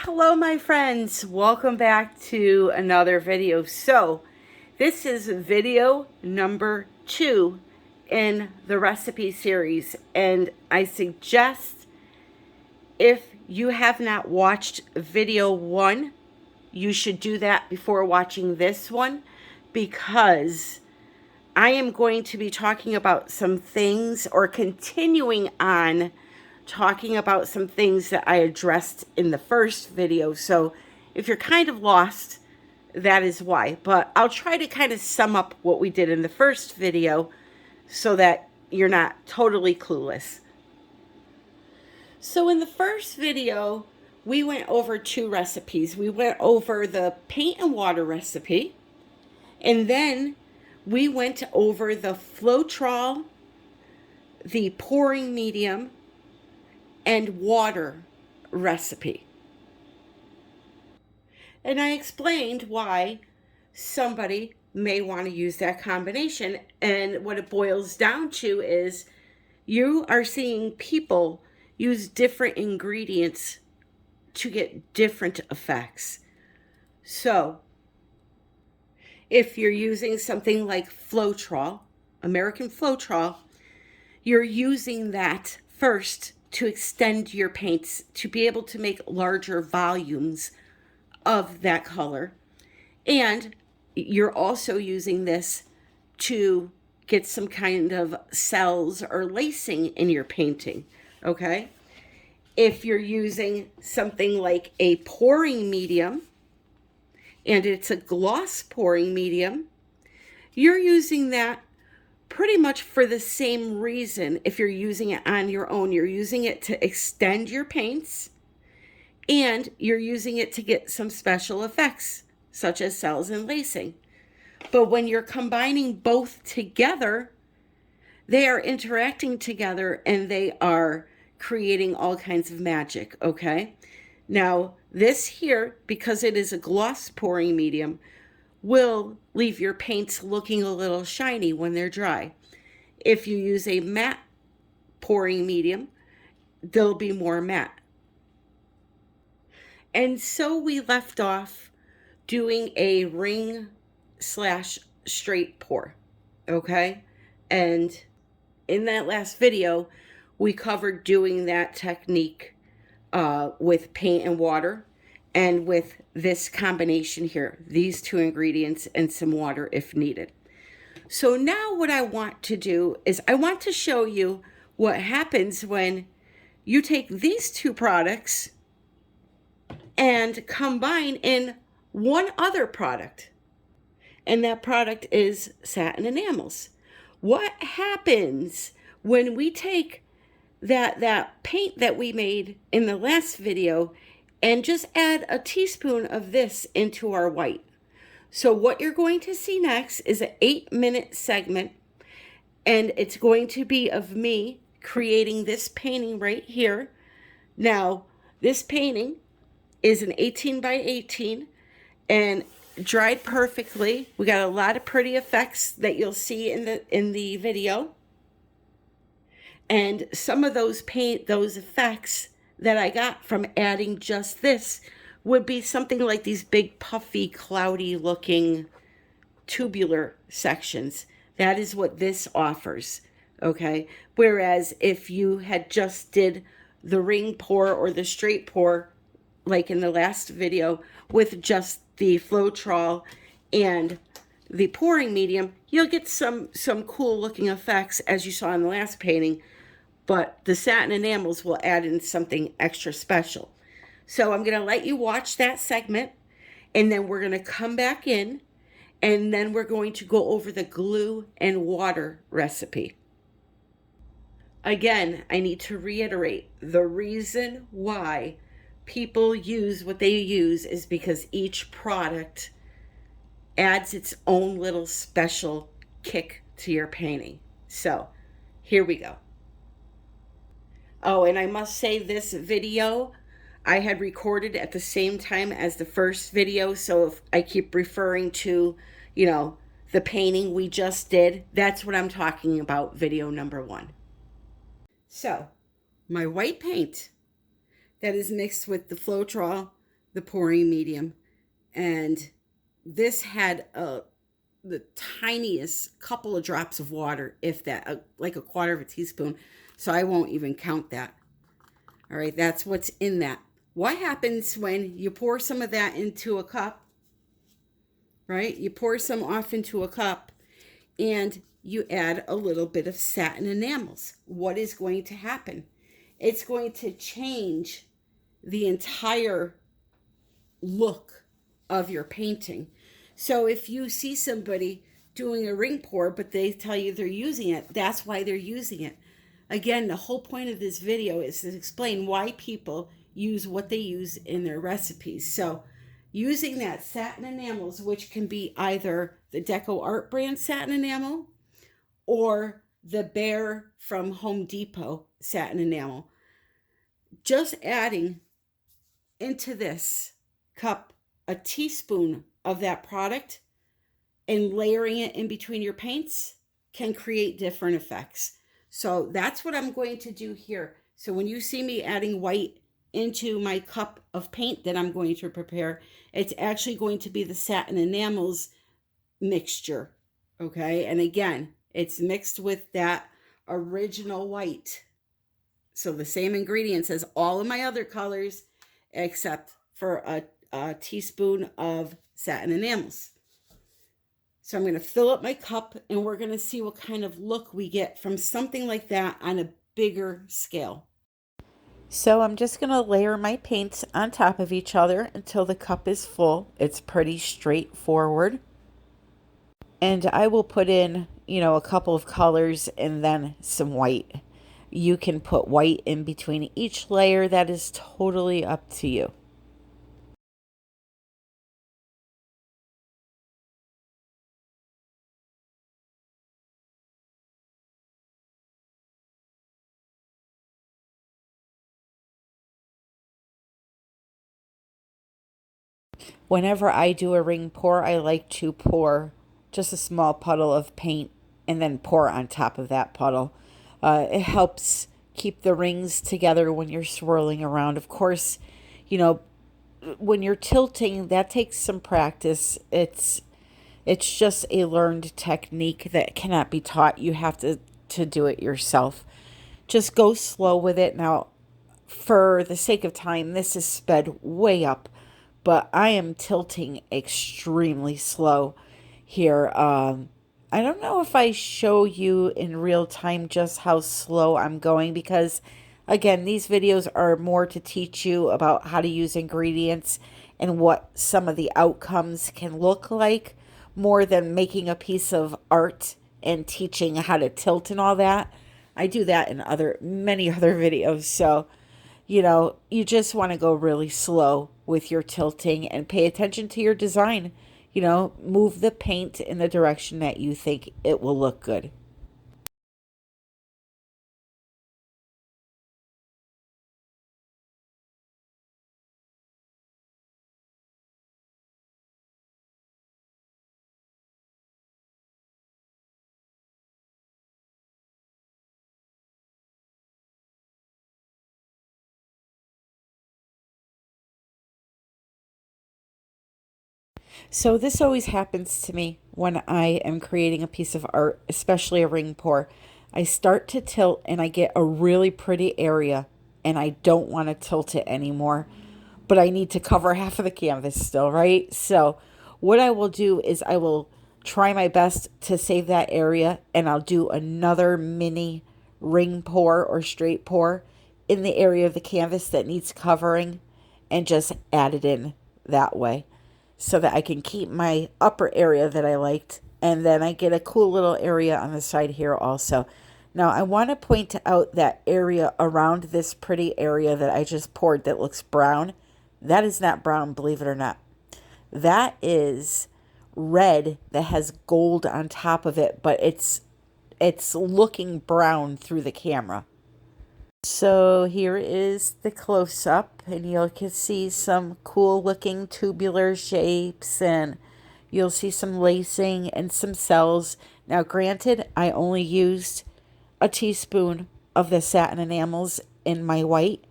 Hello my friends, welcome back to another video. So this is video number 2 in the recipe series, and I suggest if you have not watched video 1, you should do that before watching this one, because I am going to be talking about some things, or continuing on talking about some things that I addressed in the first video. So if you're kind of lost, that is why. But I'll try to kind of sum up what we did in the first video so that you're not totally clueless. So in the first video, we went over 2 recipes. We went over the paint and water recipe, and then we went over the Floetrol, the pouring medium, and water recipe. And I explained why somebody may want to use that combination. And what it boils down to is you are seeing people use different ingredients to get different effects. So if you're using something like Floetrol, American Floetrol, you're using that first to extend your paints to be able to make larger volumes of that color. And you're also using this to get some kind of cells or lacing in your painting, okay? If you're using something like a pouring medium, and it's a gloss pouring medium, you're using that pretty much for the same reason. If you're using it on your own, you're using it to extend your paints, and you're using it to get some special effects, such as cells and lacing. But when you're combining both together, they are interacting together and they are creating all kinds of magic, okay? Now, this here, because it is a gloss pouring medium, will leave your paints looking a little shiny when they're dry. If you use a matte pouring medium, they'll be more matte. And so we left off doing a ring / straight pour, okay? And in that last video, we covered doing that technique with paint and water, and with this combination here, these 2 ingredients and some water if needed. So now what I want to do is I want to show you what happens when you take these 2 products and combine in one other product. And that product is Satin Enamels. What happens when we take that paint that we made in the last video and just add a teaspoon of this into our white? So what you're going to see next is an 8-minute segment, and it's going to be of me creating this painting right here. Now, this painting is an 18 by 18 and dried perfectly. We got a lot of pretty effects that you'll see in the video. And some of those effects that I got from adding just this would be something like these big puffy, cloudy looking tubular sections. That is what this offers, okay? Whereas if you had just did the ring pour or the straight pour, like in the last video, with just the Floetrol and the pouring medium, you'll get some cool looking effects as you saw in the last painting, but the Satin Enamels will add in something extra special. So I'm going to let you watch that segment, and then we're going to come back in, and then we're going to go over the glue and water recipe. Again, I need to reiterate, the reason why people use what they use is because each product adds its own little special kick to your painting. So here we go. Oh, and I must say, this video I had recorded at the same time as the first video, so if I keep referring to, the painting we just did, that's what I'm talking about, video number 1. So, my white paint that is mixed with the Floetrol the pouring medium, and this had the tiniest couple of drops of water, if that, like a quarter of a teaspoon. So I won't even count that. All right, that's what's in that. What happens when you pour some of that into a cup, right? You pour some off into a cup and you add a little bit of satin enamels. What is going to happen? It's going to change the entire look of your painting. So if you see somebody doing a ring pour, but they tell you they're using it, that's why they're using it. Again, the whole point of this video is to explain why people use what they use in their recipes. So using that satin enamels, which can be either the Deco Art brand satin enamel or the Bear from Home Depot satin enamel, just adding into this cup a teaspoon of that product and layering it in between your paints can create different effects. So that's what I'm going to do here. So when you see me adding white into my cup of paint that I'm going to prepare, it's actually going to be the satin enamels mixture. Okay, and again, it's mixed with that original white. So the same ingredients as all of my other colors, except for a teaspoon of satin enamels. So I'm going to fill up my cup and we're going to see what kind of look we get from something like that on a bigger scale. So I'm just going to layer my paints on top of each other until the cup is full. It's pretty straightforward. And I will put in, a couple of colors and then some white. You can put white in between each layer. That is totally up to you. Whenever I do a ring pour, I like to pour just a small puddle of paint and then pour on top of that puddle. It helps keep the rings together when you're swirling around. Of course, when you're tilting, that takes some practice. It's just a learned technique that cannot be taught. You have to do it yourself. Just go slow with it. Now, for the sake of time, this is sped way up, but I am tilting extremely slow here. I don't know if I show you in real time just how slow I'm going because, again, these videos are more to teach you about how to use ingredients and what some of the outcomes can look like more than making a piece of art and teaching how to tilt and all that. I do that in many other videos. So, you just want to go really slow with your tilting and pay attention to your design. Move the paint in the direction that you think it will look good. So this always happens to me when I am creating a piece of art, especially a ring pour. I start to tilt and I get a really pretty area and I don't want to tilt it anymore, but I need to cover half of the canvas still, right? So what I will do is I will try my best to save that area and I'll do another mini ring pour or straight pour in the area of the canvas that needs covering and just add it in that way so that I can keep my upper area that I liked. And then I get a cool little area on the side here also. Now I want to point out that area around this pretty area that I just poured that looks brown. That is not brown, believe it or not. That is red that has gold on top of it, but it's looking brown through the camera. So here is the close-up, and you can see some cool looking tubular shapes, and you'll see some lacing and some cells. Now granted, I only used a teaspoon of the satin enamels in my white,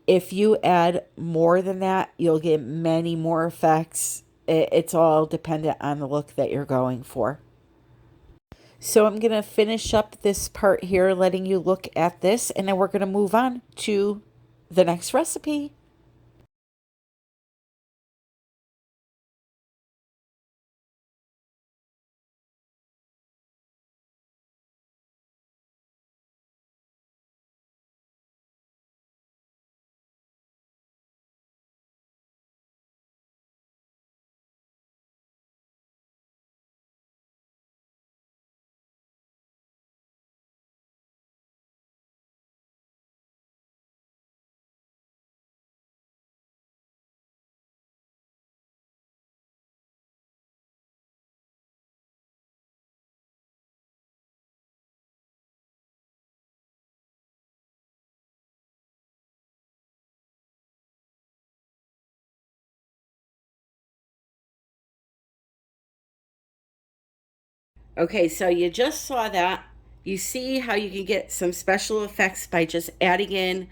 If you add more than that, you'll get many more effects. It's all dependent on the look that you're going for. So I'm going to finish up this part here, letting you look at this, and then we're going to move on to the next recipe. Okay, so you just saw that. You see how you can get some special effects by just adding in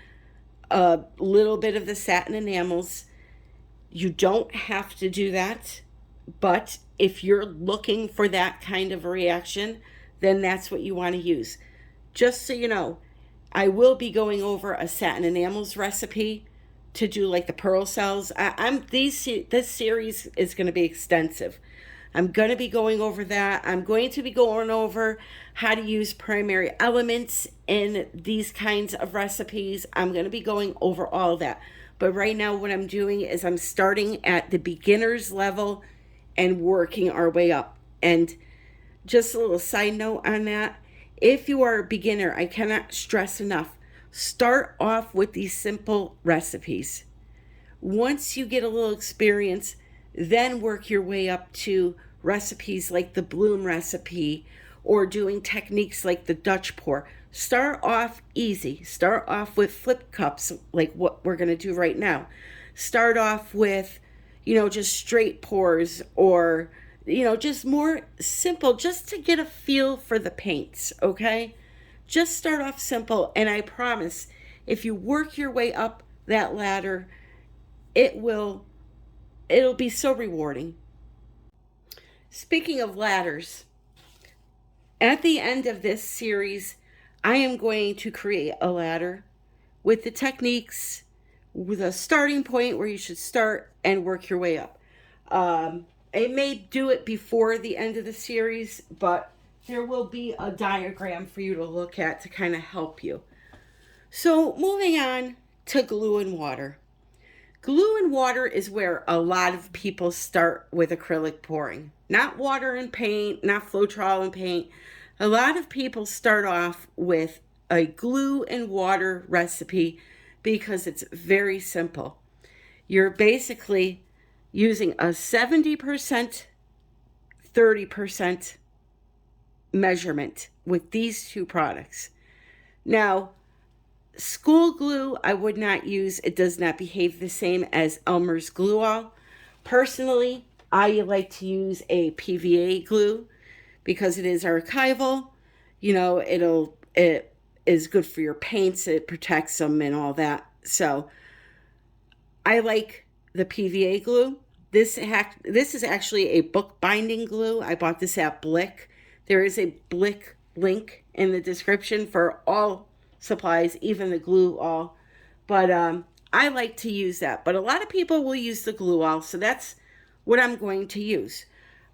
a little bit of the satin enamels. You don't have to do that, but if you're looking for that kind of a reaction, then that's what you want to use. Just so you know, I will be going over a satin enamels recipe to do like the pearl cells. This series is going to be extensive. I'm going to be going over that. I'm going to be going over how to use primary elements in these kinds of recipes. I'm going to be going over all of that. But right now what I'm doing is I'm starting at the beginner's level and working our way up. And just a little side note on that. If you are a beginner, I cannot stress enough, start off with these simple recipes. Once you get a little experience, then work your way up to recipes like the bloom recipe or doing techniques like the Dutch pour. Start off easy. Start off with flip cups like what we're going to do right now. Start off with, just straight pours or, just more simple, just to get a feel for the paints, okay? Just start off simple, and I promise if you work your way up that ladder, it'll be so rewarding. Speaking of ladders, at the end of this series, I am going to create a ladder with the techniques, with a starting point where you should start and work your way up. I may do it before the end of the series, but there will be a diagram for you to look at to kind of help you. So moving on to glue and water. Glue and water is where a lot of people start with acrylic pouring. Not water and paint, not Floetrol and paint. A lot of people start off with a glue and water recipe because it's very simple. You're basically using a 70%, 30% measurement with these two products. Now, school glue I would not use. It does not behave the same as Elmer's glue all. Personally, I like to use a PVA glue because it is archival. It is good for your paints. It protects them and all that. So I like the PVA glue. This is actually a bookbinding glue. I bought this at Blick. There is a Blick link in the description for all supplies, even the glue all. But I like to use that. But a lot of people will use the glue all, so that's what I'm going to use.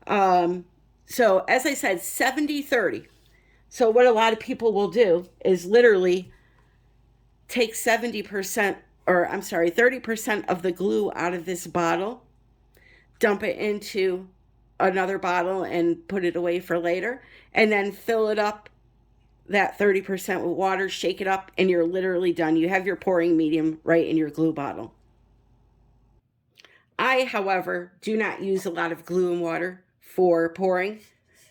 So as I said, 70-30. So what a lot of people will do is literally take 30% of the glue out of this bottle, dump it into another bottle and put it away for later, and then fill it up, that 30% with water, shake it up, and you're literally done. You have your pouring medium right in your glue bottle. I, however, do not use a lot of glue and water for pouring,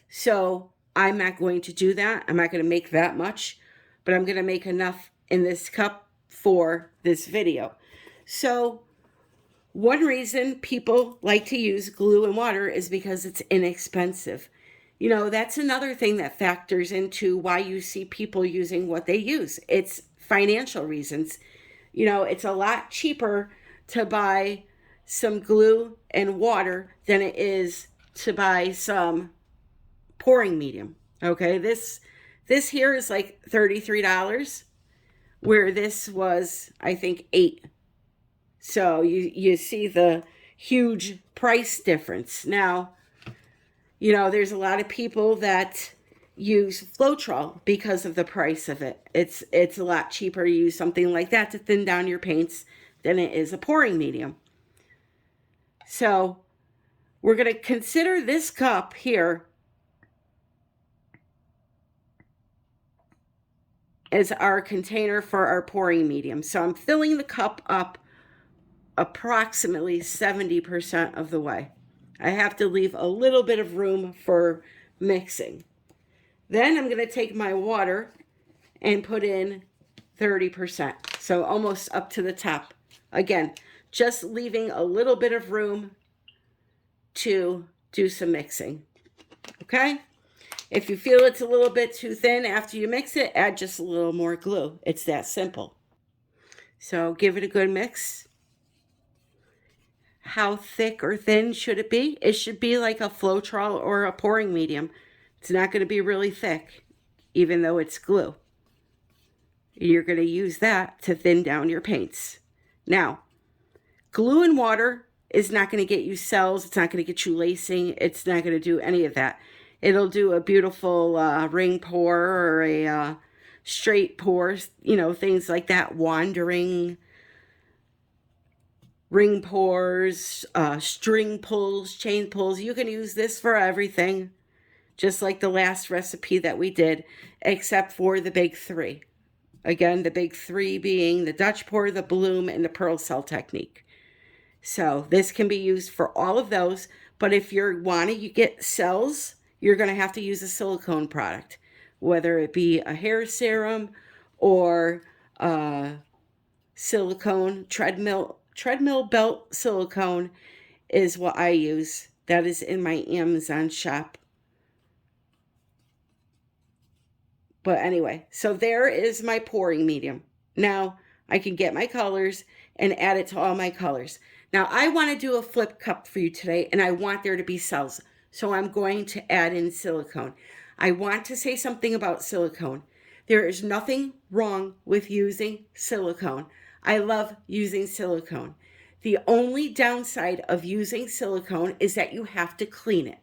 so I'm not going to do that. I'm not going to make that much, but I'm going to make enough in this cup for this video. So one reason people like to use glue and water is because it's inexpensive. That's another thing that factors into why you see people using what they use. It's financial reasons. You know, it's a lot cheaper to buy some glue and water than it is to buy some pouring medium. Okay, this here is like $33, where this was, I think, $8. So you see the huge price difference. Now, you know, there's a lot of people that use Floetrol because of the price of it. It's a lot cheaper to use something like that to thin down your paints than it is a pouring medium. So we're going to consider this cup here as our container for our pouring medium. So I'm filling the cup up approximately 70% of the way. I have to leave a little bit of room for mixing. Then I'm going to take my water and put in 30%. So almost up to the top. Again, just leaving a little bit of room to do some mixing. Okay? If you feel it's a little bit too thin after you mix it, add just a little more glue. It's that simple. So give it a good mix. How thick or thin should it be? It should be like a Floetrol or a pouring medium. It's not going to be really thick, even though it's glue. You're going to use that to thin down your paints. Now, glue and water is not going to get you cells. It's not going to get you lacing. It's not going to do any of that. It'll do a beautiful ring pour or a straight pour, you know, things like that, wandering ring pours, string pulls, chain pulls. You can use this for everything, just like the last recipe that we did, except for the big three. Again, the big three being the Dutch pour, the bloom, and the pearl cell technique. So this can be used for all of those, but if you're wanting to get cells, you're going to have to use a silicone product, whether it be a hair serum or silicone treadmill belt silicone is what I use. That is in my Amazon shop. But anyway, so there is my pouring medium. Now I can get my colors and add it to all my colors. Now I want to do a flip cup for you today, and I want there to be cells. So I'm going to add in silicone. I want to say something about silicone. There is nothing wrong with using silicone. I love using silicone. The only downside of using silicone is that you have to clean it.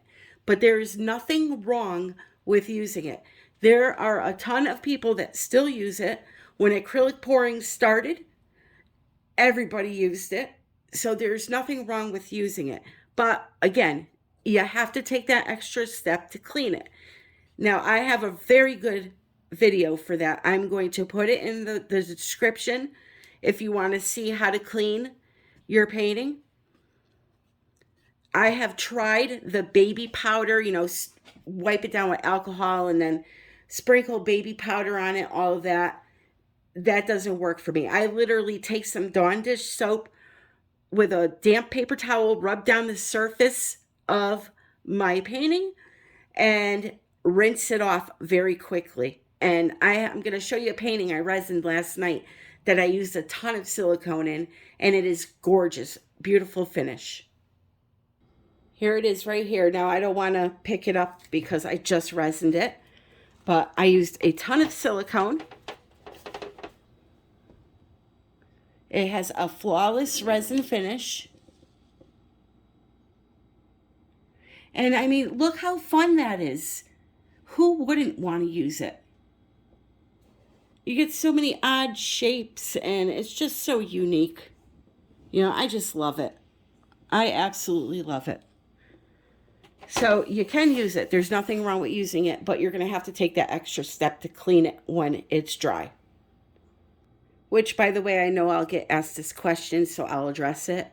But there is nothing wrong with using it. There are a ton of people that still use it. When acrylic pouring started, everybody used it. So there's nothing wrong with using it. But again, you have to take that extra step to clean it. Now, I have a very good video for that. I'm going to put it in the description if you want to see how to clean your painting. I have tried the baby powder, you know, wipe it down with alcohol and then sprinkle baby powder on it, all of that. That doesn't work for me. I literally take some Dawn dish soap with a damp paper towel, rub down the surface of my painting and rinse it off very quickly. And I'm going to show you a painting I resined last night that I used a ton of silicone in, and it is gorgeous, beautiful finish. Here it is right here. Now I don't want to pick it up because I just resined it, but I used a ton of silicone. It has a flawless resin finish. And I mean, look how fun that is. Who wouldn't want to use it? You get so many odd shapes and it's just so unique. You know, I just love it. I absolutely love it. So you can use it. There's nothing wrong with using it, but you're going to have to take that extra step to clean it when it's dry. Which, by the way, I know I'll get asked this question, so I'll address it.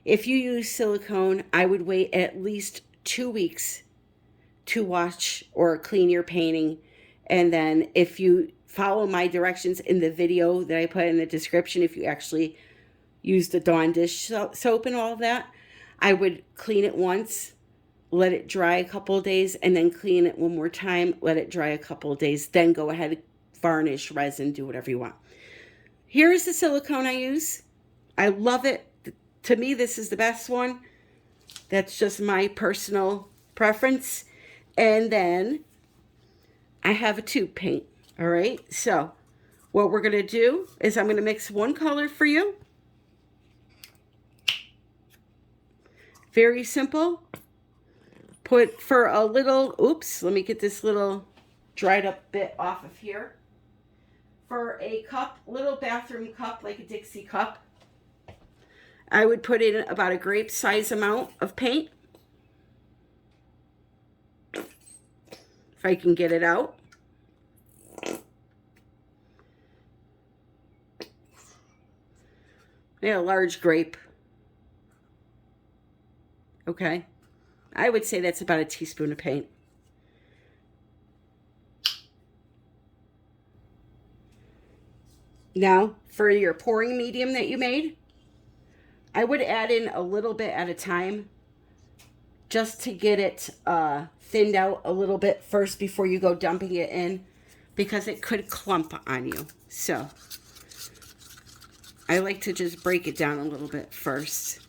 If you use silicone, I would wait at least 2 weeks to wash or clean your painting. And then if you follow my directions in the video that I put in the description, if you actually use the Dawn dish soap and all of that, I would clean it once, let it dry a couple of days, and then clean it one more time, let it dry a couple of days, then go ahead, varnish, resin, do whatever you want. Here's the silicone I use. I love it. To me, this is the best one. That's just my personal preference. And then I have a tube paint. All right. So what we're going to do is I'm going to mix one color for you. Very simple. Put for a little, oops, let me get this little dried up bit off of here. For a cup, little bathroom cup, like a Dixie cup, I would put in about a grape size amount of paint. If I can get it out. Yeah, a large grape. Okay. I would say that's about a teaspoon of paint. Now, for your pouring medium that you made, I would add in a little bit at a time just to get it thinned out a little bit first before you go dumping it in, because it could clump on you. So I like to just break it down a little bit first.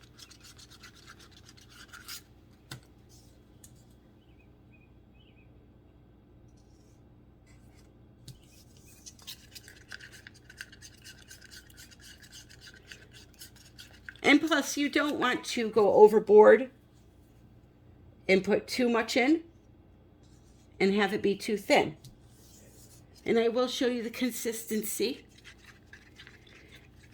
And plus, you don't want to go overboard and put too much in and have it be too thin. And I will show you the consistency.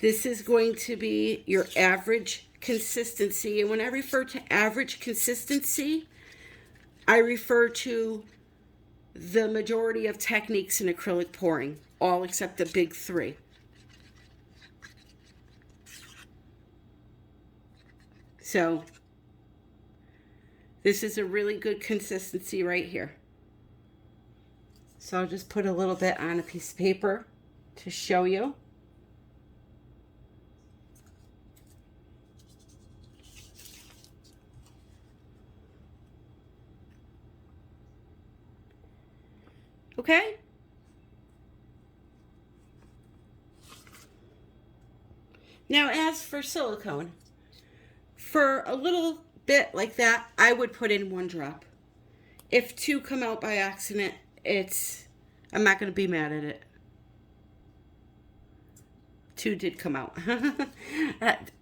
This is going to be your average consistency. And when I refer to average consistency, I refer to the majority of techniques in acrylic pouring, all except the big three. So this is a really good consistency right here. So I'll just put a little bit on a piece of paper to show you. Okay? Now as for silicone, for a little bit like that, I would put in 1 drop. If 2 come out by accident, I'm not going to be mad at it. 2 did come out.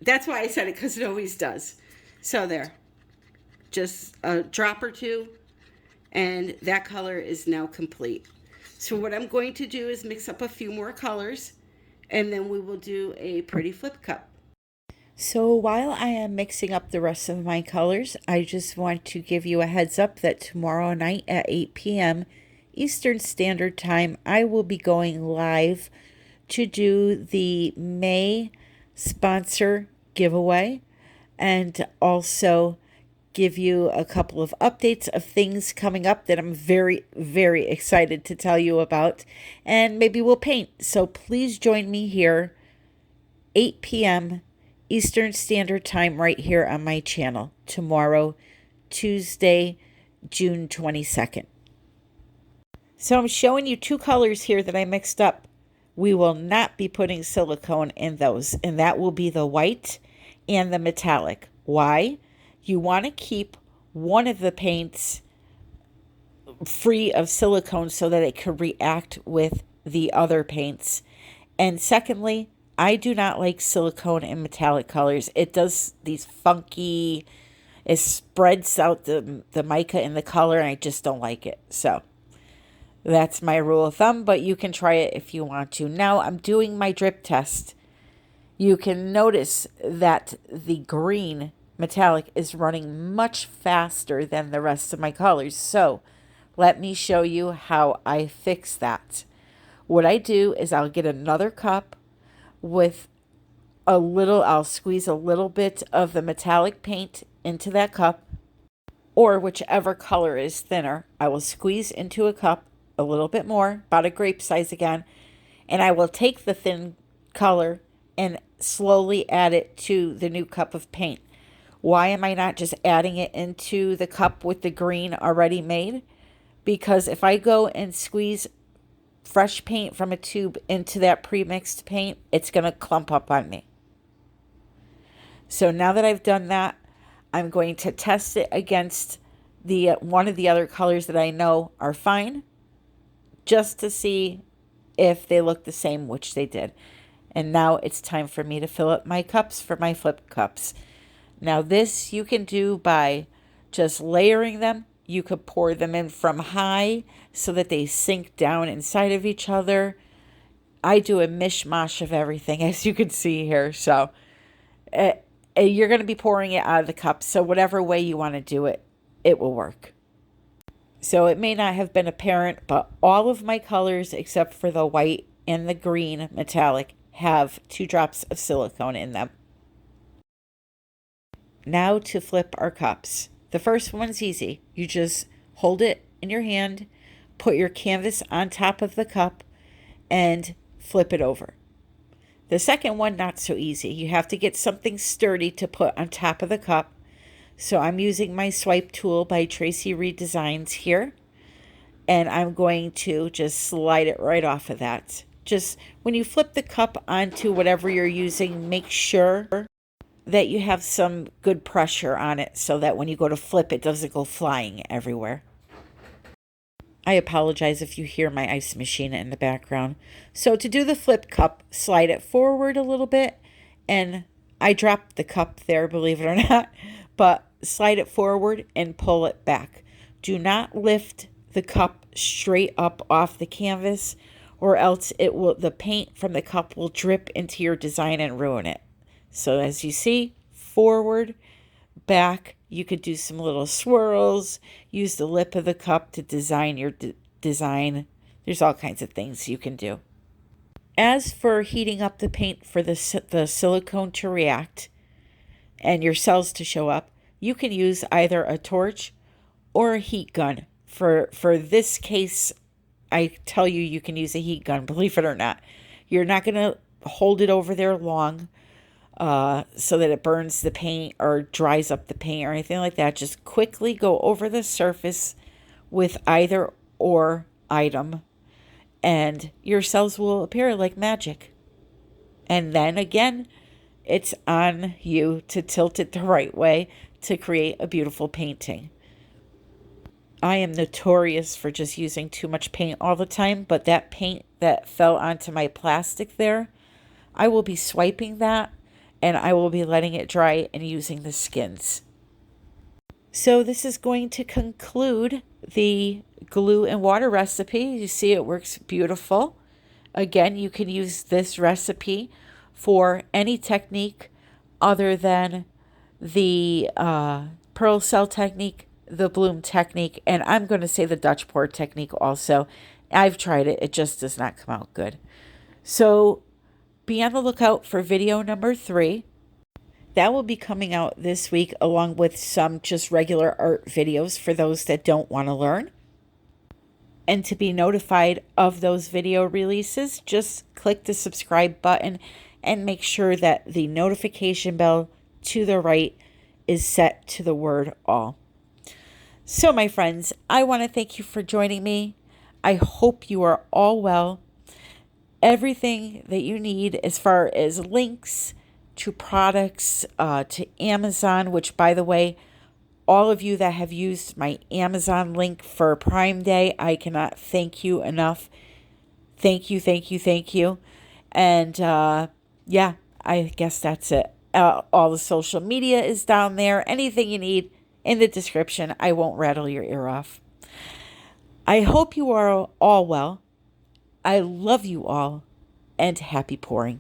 That's why I said it, because it always does. So there. Just a drop or 2, and that color is now complete. So what I'm going to do is mix up a few more colors, and then we will do a pretty flip cup. So while I am mixing up the rest of my colors, I just want to give you a heads up that tomorrow night at 8 p.m. Eastern Standard Time, I will be going live to do the May sponsor giveaway and also give you a couple of updates of things coming up that I'm very, very excited to tell you about, and maybe we'll paint. So please join me here, 8 p.m. Eastern Standard Time, right here on my channel tomorrow, Tuesday, June 22nd. So I'm showing you 2 colors here that I mixed up. We will not be putting silicone in those, and that will be the white and the metallic. Why? You want to keep one of the paints free of silicone so that it can react with the other paints. And secondly, I do not like silicone in metallic colors. It does these funky, it spreads out the mica in the color, and I just don't like it. So that's my rule of thumb, but you can try it if you want to. Now I'm doing my drip test. You can notice that the green metallic is running much faster than the rest of my colors. So let me show you how I fix that. What I do is I'll get another cup with I'll squeeze a little bit of the metallic paint into that cup, or whichever color is thinner, I will squeeze into a cup a little bit more, about a grape size again, and I will take the thin color and slowly add it to the new cup of paint. Why am I not just adding it into the cup with the green already made? Because if I go and squeeze fresh paint from a tube into that pre-mixed paint, it's going to clump up on me. So now that I've done that, I'm going to test it against the one of the other colors that I know are fine, just to see if they look the same, which they did. And now it's time for me to fill up my cups for my flip cups. Now this you can do by just layering them. You could pour them in from high so that they sink down inside of each other. I do a mishmash of everything, as you can see here. So you're going to be pouring it out of the cup. So whatever way you want to do it, it will work. So it may not have been apparent, but all of my colors except for the white and the green metallic have 2 drops of silicone in them. Now to flip our cups. The first one's easy. You just hold it in your hand, put your canvas on top of the cup, and flip it over. The second one, not so easy. You have to get something sturdy to put on top of the cup. So I'm using my swipe tool by Tracy Reed Designs here. And I'm going to just slide it right off of that. Just when you flip the cup onto whatever you're using, make sure that you have some good pressure on it so that when you go to flip, it doesn't go flying everywhere. I apologize if you hear my ice machine in the background. So to do the flip cup, slide it forward a little bit. And I dropped the cup there, believe it or not. But slide it forward and pull it back. Do not lift the cup straight up off the canvas, or else the paint from the cup will drip into your design and ruin it. So as you see, forward, back, you could do some little swirls, use the lip of the cup to design your design. There's all kinds of things you can do. As for heating up the paint for the silicone to react and your cells to show up, you can use either a torch or a heat gun. For this case, I tell you, you can use a heat gun, believe it or not. You're not going to hold it over there long so that it burns the paint or dries up the paint or anything like that. Just quickly go over the surface with either or item, and your cells will appear like magic. And then again, it's on you to tilt it the right way to create a beautiful painting. I am notorious for just using too much paint all the time, but that paint that fell onto my plastic there, I will be swiping that and I will be letting it dry and using the skins. So this is going to conclude the glue and water recipe. You see it works beautiful. Again, you can use this recipe for any technique other than the pearl cell technique, the bloom technique, and I'm going to say the Dutch pour technique also. I've tried it. It just does not come out good. So be on the lookout for video number 3. That will be coming out this week along with some just regular art videos for those that don't want to learn. And to be notified of those video releases, just click the subscribe button and make sure that the notification bell to the right is set to the word all. So my friends, I want to thank you for joining me. I hope you are all well. Everything that you need as far as links to products, to Amazon, which by the way, all of you that have used my Amazon link for Prime Day, I cannot thank you enough. Thank you, thank you, thank you. And yeah, I guess that's it. All the social media is down there. Anything you need in the description. I won't rattle your ear off. I hope you are all well. I love you all, and happy pouring.